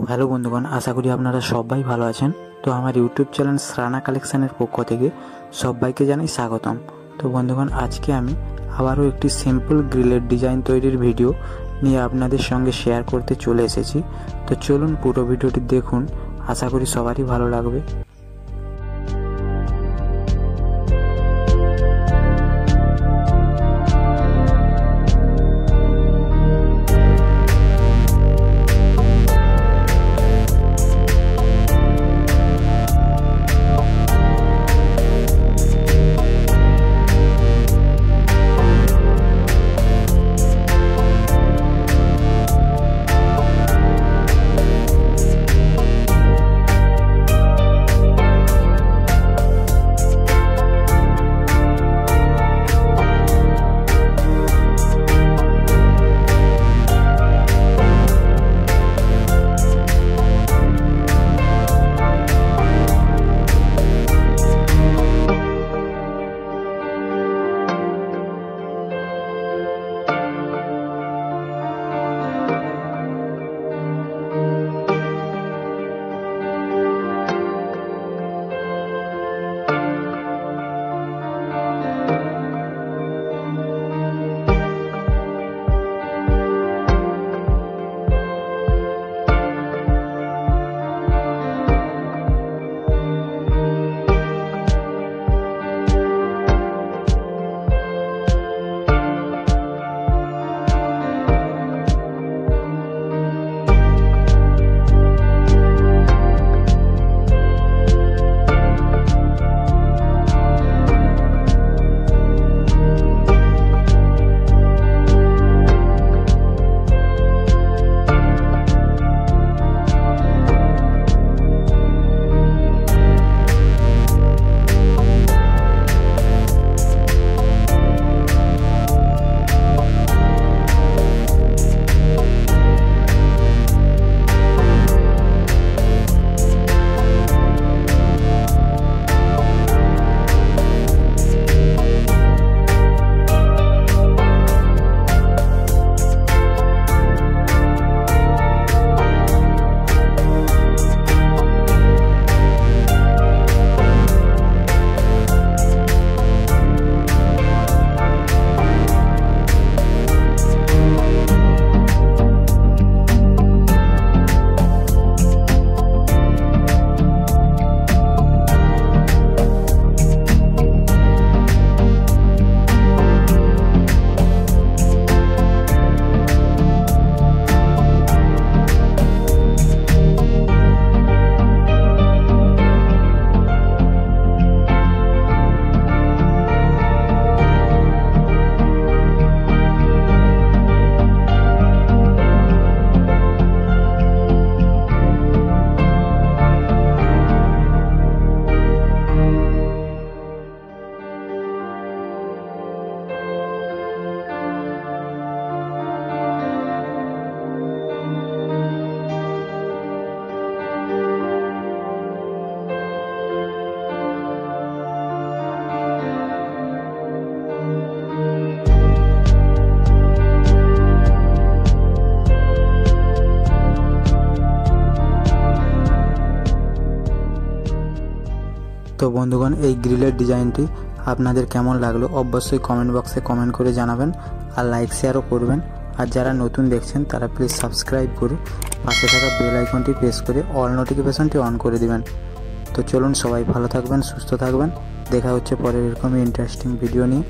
Hello बंधुगण आशा करी आपनारा सबाई भालो आछेन। तो हमार यूट्यूब चैनल श्राना कलेक्शनर पक्ष थेके सबाइके जानाई स्वागतम। तो बंधुगण आज के आमी आबारो एकटी सिम्पल ग्रिलेर डिजाइन तैरिर भिडियो निये आपनादेर संगे शेयर करते चले एसेछि। तो चलुन पुरो भिडियोटी देखुन, आशा करी सबारই भालो लागबे। तो बंधुगण এই গ্রিলের ডিজাইনটি আপনাদের কেমন লাগলো অবশ্যই কমেন্ট বক্সে কমেন্ট করে জানাবেন আর লাইক শেয়ারও করবেন। আর যারা নতুন দেখছেন তারা প্লিজ সাবস্ক্রাইব করে পাশে থাকা বেল আইকনটি প্রেস করে অল নোটিফিকেশনটি অন করে দিবেন। তো চলুন সবাই ভালো থাকবেন, সুস্থ থাকবেন, দেখা হচ্ছে পরের এরকমই ইন্টারেস্টিং ভিডিও নিয়ে।